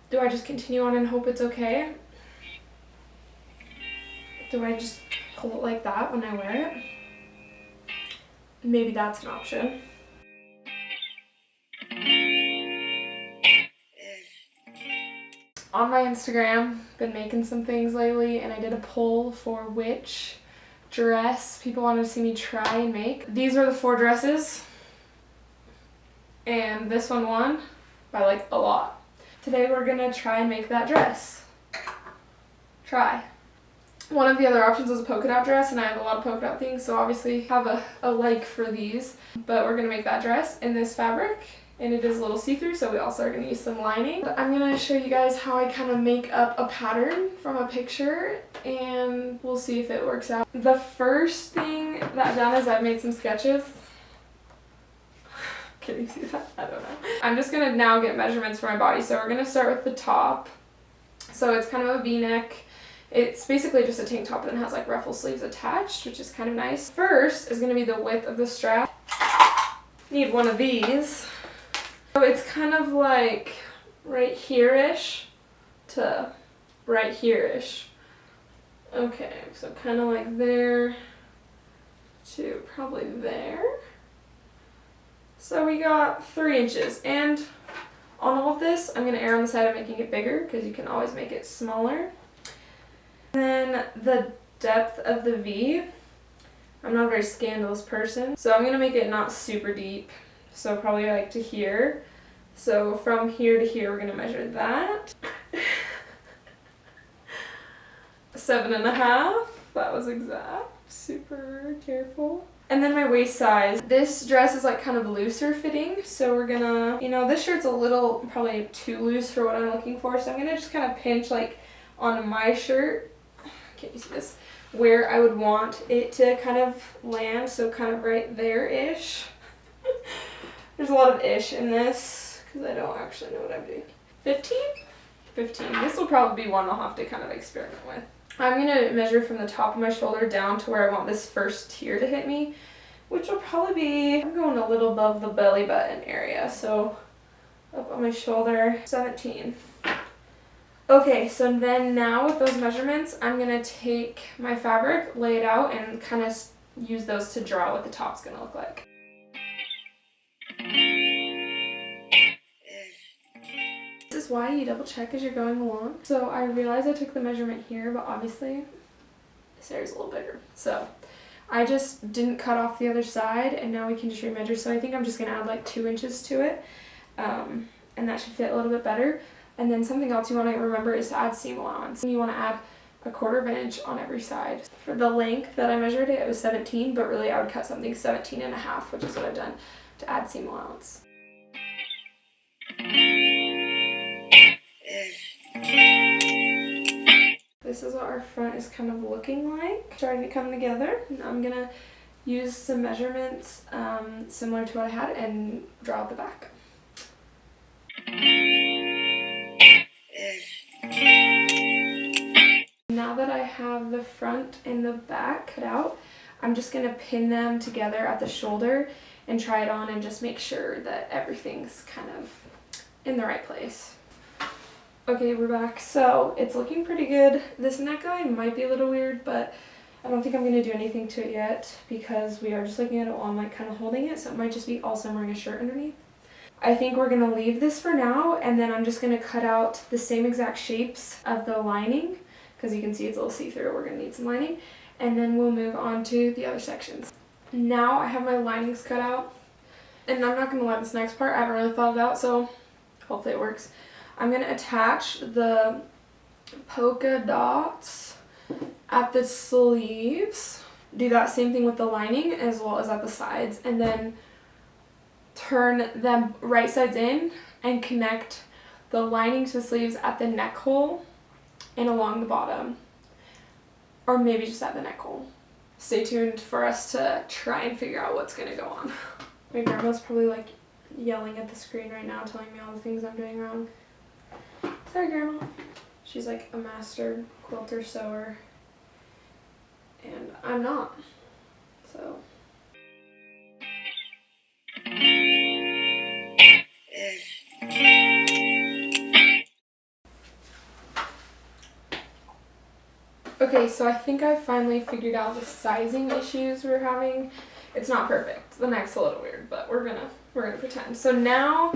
Do I just continue on and hope it's okay? Do I just pull it like that when I wear it? Maybe that's an option. On my Instagram, been making some things lately, and I did a poll for which dress people wanted to see me try and make. These are the 4 dresses, and this one won by like a lot. Today we're gonna try and make that dress. Try. One of the other options was a polka dot dress, and I have a lot of polka dot things, so obviously have a like for these. But we're gonna make that dress in this fabric, and it is a little see-through, so we also are gonna use some lining. But I'm gonna show you guys how I kind of make up a pattern from a picture, and we'll see if it works out. The first thing that I've done is I've made some sketches. Can you see that? I don't know. I'm just gonna now get measurements for my body. So we're gonna start with the top. So it's kind of a V-neck. It's basically just a tank top and it has like ruffle sleeves attached, which is kind of nice. First is going to be the width of the strap. Need one of these. So it's kind of like right here-ish to right here-ish. Okay, so kind of like there to probably there. So we got 3 inches, and on all of this, I'm going to err on the side of making it bigger because you can always make it smaller. Then the depth of the V, I'm not a very scandalous person, so I'm going to make it not super deep, so probably like to here. So from here to here we're going to measure that. 7.5, that was exact, super careful. And then my waist size. This dress is like kind of looser fitting, so we're gonna, this shirt's a little probably too loose for what I'm looking for, so I'm gonna just kind of pinch like on my shirt. Can't you see this? Where I would want it to kind of land, so kind of right there-ish. There's a lot of ish in this, because I don't actually know what I'm doing. 15? 15. This will probably be one I'll have to kind of experiment with. I'm going to measure from the top of my shoulder down to where I want this first tier to hit me, which will probably be, I'm going a little above the belly button area, so up on my shoulder, 17. Okay, so then now with those measurements, I'm going to take my fabric, lay it out, and kind of use those to draw what the top's going to look like. This is why you double check as you're going along. So I realized I took the measurement here, but obviously this area's a little bigger. So I just didn't cut off the other side, and now we can just remeasure. So I think I'm just going to add like 2 inches to it, and that should fit a little bit better. And then something else you want to remember is to add seam allowance. You want to add 1/4 inch on every side. For the length that I measured it was 17, but really I would cut something 17.5, which is what I've done to add seam allowance. This is what our front is kind of looking like, starting to come together. Now I'm gonna use some measurements similar to what I had and draw out the back. Now that I have the front and the back cut out, I'm just going to pin them together at the shoulder and try it on and just make sure that everything's kind of in the right place. Okay, we're back. So it's looking pretty good. This neckline might be a little weird, but I don't think I'm going to do anything to it yet because we are just looking at it while I'm like kind of holding it, so it might just be also I'm wearing a shirt underneath. I think we're going to leave this for now, and then I'm just going to cut out the same exact shapes of the lining because you can see it's a little see-through. We're going to need some lining, and then we'll move on to the other sections. Now I have my linings cut out, and I'm not going to let this next part, I haven't really thought it out, so hopefully it works. I'm going to attach the polka dots at the sleeves, do that same thing with the lining as well as at the sides, and then turn them right sides in and connect the lining to the sleeves at the neck hole and along the bottom, or maybe just at the neck hole. Stay tuned for us to try and figure out what's going to go on. My grandma's probably like yelling at the screen right now telling me all the things I'm doing wrong. Sorry, Grandma. She's like a master quilter sewer, and I'm not, so. Okay, so I think I finally figured out the sizing issues we're having. It's not perfect. The neck's a little weird, but we're gonna pretend. So now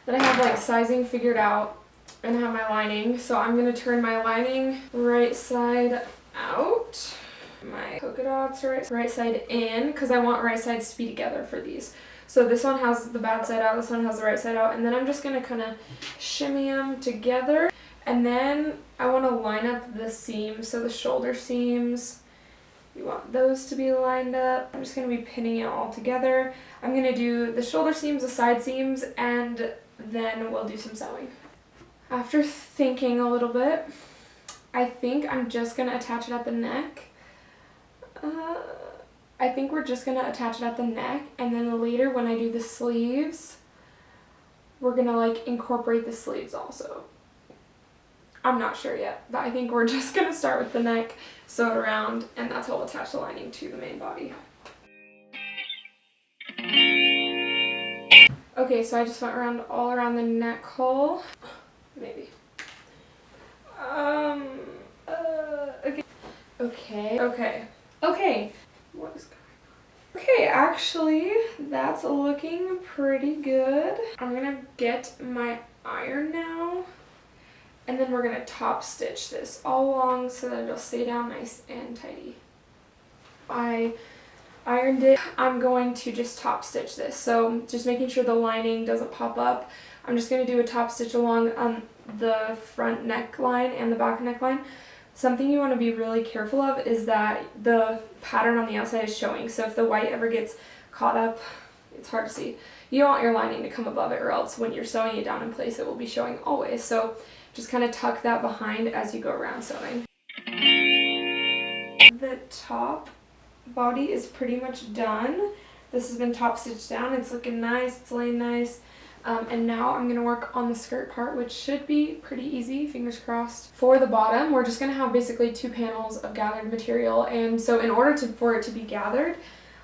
that I have like sizing figured out and I have my lining, so I'm gonna turn my lining right side out. My polka dots are right side in, because I want right sides to be together for these. So this one has the bad side out, this one has the right side out, and then I'm just gonna kind of shimmy them together. And then I want to line up the seams, so the shoulder seams, you want those to be lined up. I'm just going to be pinning it all together. I'm going to do the shoulder seams, the side seams, and then we'll do some sewing. After thinking a little bit, I think I'm just going to attach it at the neck. I think we're just going to attach it at the neck, and then later when I do the sleeves, we're going to like incorporate the sleeves also. I'm not sure yet, but I think we're just going to start with the neck, sew it around, and that's how we'll attach the lining to the main body. Okay, so I just went all around the neck hole. Maybe. Okay. What is going on? Okay, actually, that's looking pretty good. I'm going to get my iron now. And then we're going to top stitch this all along so that it'll stay down nice and tidy. I ironed it. I'm going to just top stitch this. So just making sure the lining doesn't pop up. I'm just going to do a top stitch along the front neckline and the back neckline. Something you want to be really careful of is that the pattern on the outside is showing. So if the white ever gets caught up, it's hard to see. You don't want your lining to come above it, or else when you're sewing it down in place, it will be showing always. So just kind of tuck that behind as you go around sewing. The top body is pretty much done. This has been top stitched down. It's looking nice, it's laying nice. And now I'm going to work on the skirt part, which should be pretty easy, fingers crossed. For the bottom, we're just going to have basically 2 panels of gathered material. And so in order for it to be gathered,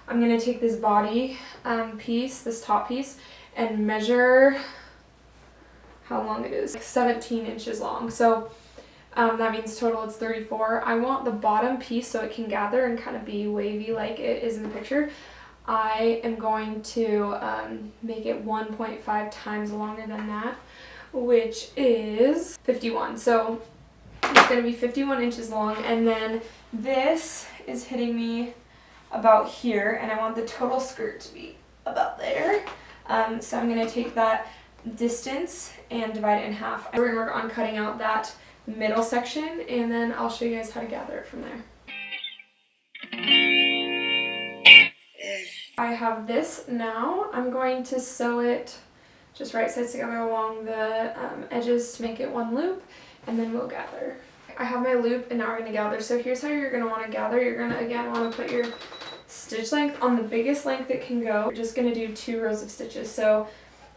I'm going to take this body piece, this top piece, and measure how long it is, like 17 inches long. So that means total it's 34. I want the bottom piece so it can gather and kind of be wavy like it is in the picture. I am going to make it 1.5 times longer than that, which is 51. So it's going to be 51 inches long, and then this is hitting me about here, and I want the total skirt to be about there. So I'm going to take that distance and divide it in half. We're going to work on cutting out that middle section, and then I'll show you guys how to gather it from there. I have this now. I'm going to sew it just right sides together along the edges to make it one loop, and then we'll gather. I have my loop, and now we're going to gather. So here's how you're going to want to gather. You're going to again want to put your stitch length on the biggest length it can go. You're just going to do 2 rows of stitches. So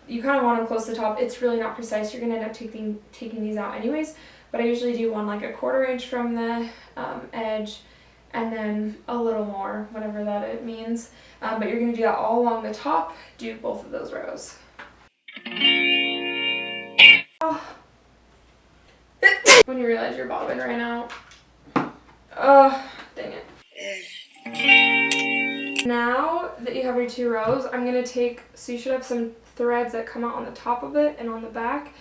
you kind of want them close to the top. It's really not precise. You're going to end up taking these out anyways, but I usually do one like a 1/4 inch from the edge, and then a little more, whatever that it means. But you're going to do that all along the top. Do both of those rows. Oh. When you realize your bobbin ran out. Oh, dang it. Now that you have your 2 rows, I'm going to take, so you should have some threads that come out on the top of it and on the back.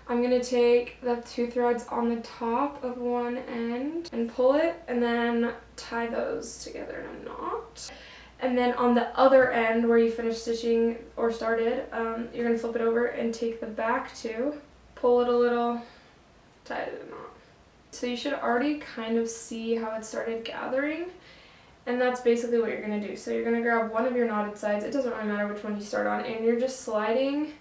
I'm going to take the 2 threads on the top of one end and pull it, and then tie those together in a knot. And then on the other end where you finished stitching or started, you're going to flip it over and take the back 2, pull it a little, tie it in a knot. So you should already kind of see how it started gathering, and that's basically what you're going to do. So you're going to grab one of your knotted sides, it doesn't really matter which one you start on, and you're just sliding,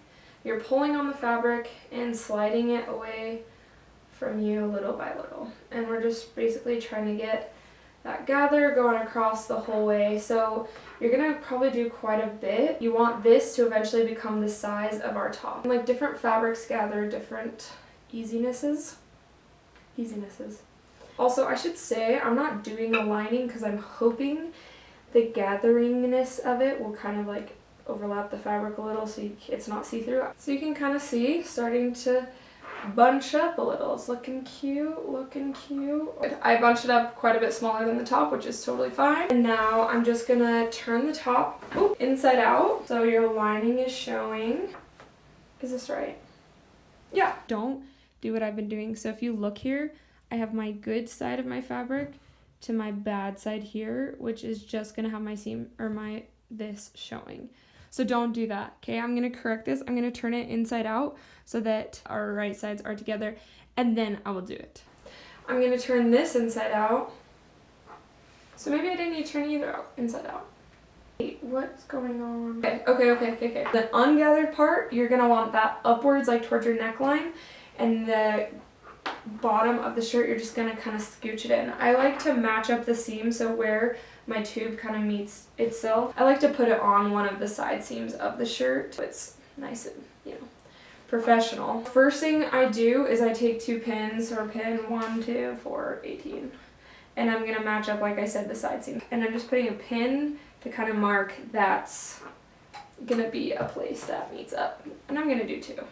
you're pulling on the fabric and sliding it away from you little by little. And we're just basically trying to get that gather going across the whole way. So you're going to probably do quite a bit. You want this to eventually become the size of our top. Like different fabrics gather different easinesses. Also, I should say I'm not doing a lining because I'm hoping the gatheringness of it will kind of like overlap the fabric a little so it's not see-through. So you can kind of see starting to bunch up a little. It's looking cute, looking cute. I bunched it up quite a bit smaller than the top, which is totally fine. And now I'm just gonna turn the top inside out so your lining is showing. Is this right? Yeah. Don't do what I've been doing. So if you look here, I have my good side of my fabric to my bad side here, which is just gonna have my seam or this showing. So don't do that, okay? I'm gonna correct this. I'm gonna turn it inside out so that our right sides are together, and then I will do it. I'm gonna turn this inside out. So maybe I didn't need to turn either out, inside out. Wait, what's going on? Okay. The ungathered part, you're gonna want that upwards, like towards your neckline, and the bottom of the shirt, you're just gonna kind of scooch it in. I like to match up the seam so where my tube kind of meets itself. I like to put it on one of the side seams of the shirt so it's nice and, professional. First thing I do is I take 2 pins, or pin 1, 2, 4, 18. And I'm gonna match up, like I said, the side seam. And I'm just putting a pin to kind of mark that's gonna be a place that meets up. And I'm gonna do 2.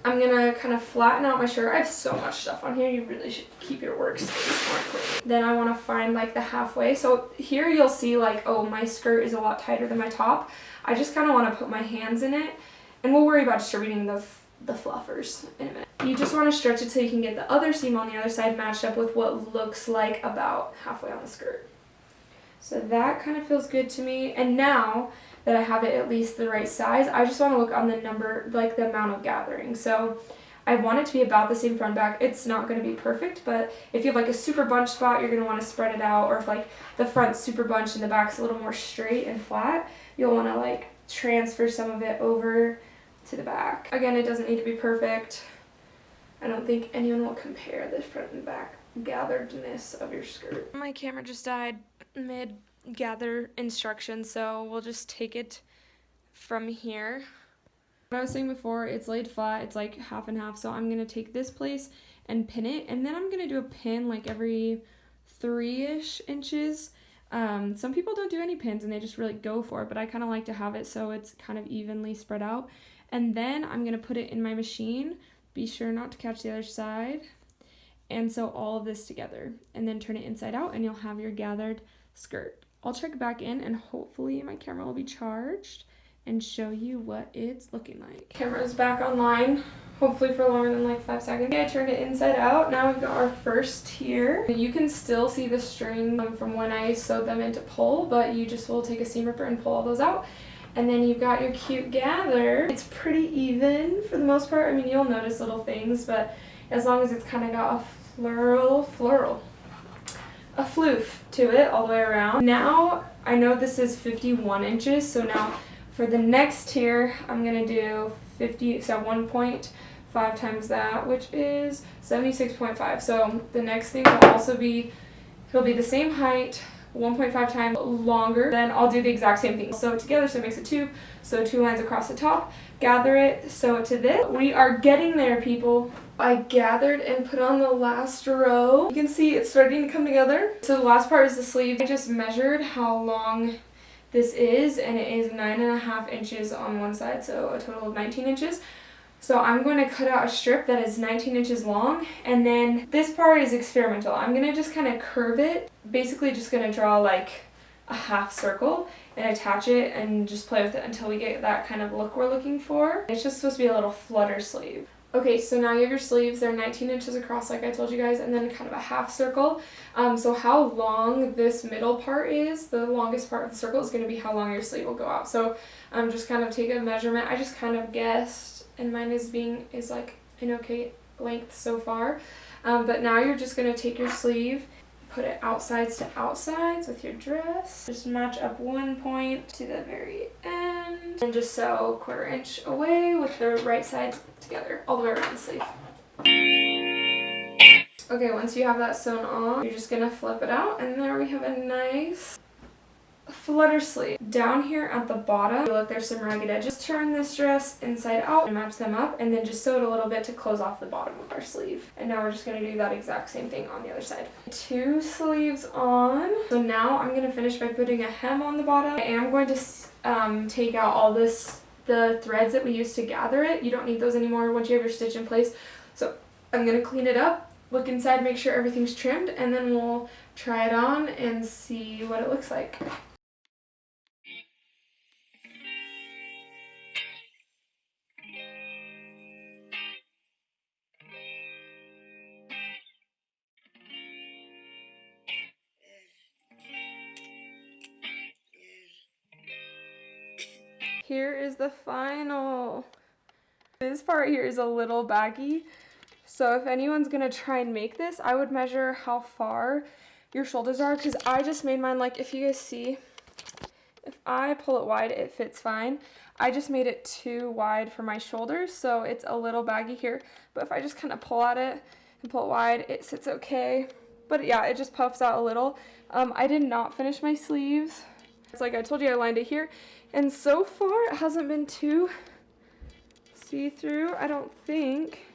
I'm gonna kind of flatten out my shirt. I have so much stuff on here. You really should keep your workspace more clean. Then I want to find like the halfway. So here you'll see like, oh, my skirt is a lot tighter than my top. I just kind of want to put my hands in it, and we'll worry about distributing the fluffers in a minute. You just want to stretch it so you can get the other seam on the other side matched up with what looks like about halfway on the skirt. So that kind of feels good to me. And now that I have it at least the right size, I just want to look on the number, like the amount of gathering. So I want it to be about the same front and back. It's not going to be perfect, but if you have like a super bunch spot, you're going to want to spread it out. Or if like the front's super bunched and the back's a little more straight and flat, you'll want to like transfer some of it over to the back. Again, it doesn't need to be perfect. I don't think anyone will compare the front and back gatheredness of your skirt. My camera just died mid gather instructions, so we'll just take it from here. What I was saying before, it's laid flat, it's like half and half, so I'm gonna take this place and pin it, and then I'm gonna do a pin like every 3-ish inches. Some people don't do any pins and they just really go for it, but I kind of like to have it so it's kind of evenly spread out. And then I'm gonna put it in my machine. Be sure not to catch the other side, and sew all of this together, and then turn it inside out, and you'll have your gathered skirt. I'll check back in, and hopefully my camera will be charged and show you what it's looking like. Camera's back online, hopefully for longer than like 5 seconds. Okay, I turned it inside out. Now we've got our first tier. You can still see the string from when I sewed them into pull, but you just will take a seam ripper and pull all those out. And then you've got your cute gather. It's pretty even for the most part. I mean, you'll notice little things, but as long as it's kind of got a floof to it all the way around. Now, I know this is 51 inches, so now for the next tier, I'm gonna do 1.5 times that, which is 76.5. So the next thing will also be, it'll be the same height, 1.5 times longer. Then I'll do the exact same thing. Sew it together so it makes a tube. Sew 2 lines across the top, gather it, sew it to this. We are getting there, people. I gathered and put on the last row. You can see it's starting to come together. So the last part is the sleeve. I just measured how long this is, and it is 9.5 inches on one side, so a total of 19 inches. So I'm going to cut out a strip that is 19 inches long, and then this part is experimental. I'm going to just kind of curve it, basically just going to draw like a half circle and attach it and just play with it until we get that kind of look we're looking for. It's just supposed to be a little flutter sleeve. Okay, so now you have your sleeves. They're 19 inches across like I told you guys, and then kind of a half circle. So how long this middle part is, the longest part of the circle is going to be how long your sleeve will go out. So just kind of take a measurement. I just kind of guessed, and mine is like an okay length so far. But now you're just going to take your sleeve, put it outsides to outsides with your dress. Just match up one point to the very end, and just sew 1/4 inch away with the right side together all the way around the sleeve. Okay, once you have that sewn on, you're just gonna flip it out, and there we have a nice flutter sleeve. Down here at the bottom, look, there's some ragged edges. Turn this dress inside out and match them up, and then just sew it a little bit to close off the bottom of our sleeve. And now we're just going to do that exact same thing on the other side. 2 sleeves on. So now I'm going to finish by putting a hem on the bottom. I am going to take out all the threads that we used to gather it. You don't need those anymore once you have your stitch in place. So I'm gonna clean it up, look inside, make sure everything's trimmed, and then we'll try it on and see what it looks like. Here is the final. This part here is a little baggy, so if anyone's gonna try and make this, I would measure how far your shoulders are, because I just made mine, like, if you guys see, if I pull it wide, it fits fine. I just made it too wide for my shoulders, so it's a little baggy here, but if I just kind of pull at it and pull it wide, it sits okay. But yeah, it just puffs out a little. I did not finish my sleeves. It's like I told you, I lined it here, and so far it hasn't been too see-through, I don't think.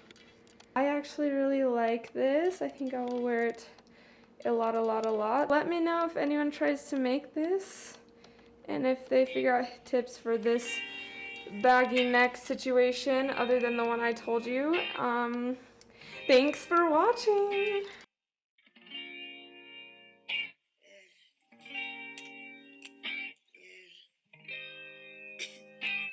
I actually really like this. I think I will wear it a lot. Let me know if anyone tries to make this and if they figure out tips for this baggy neck situation other than the one I told you. Thanks for watching.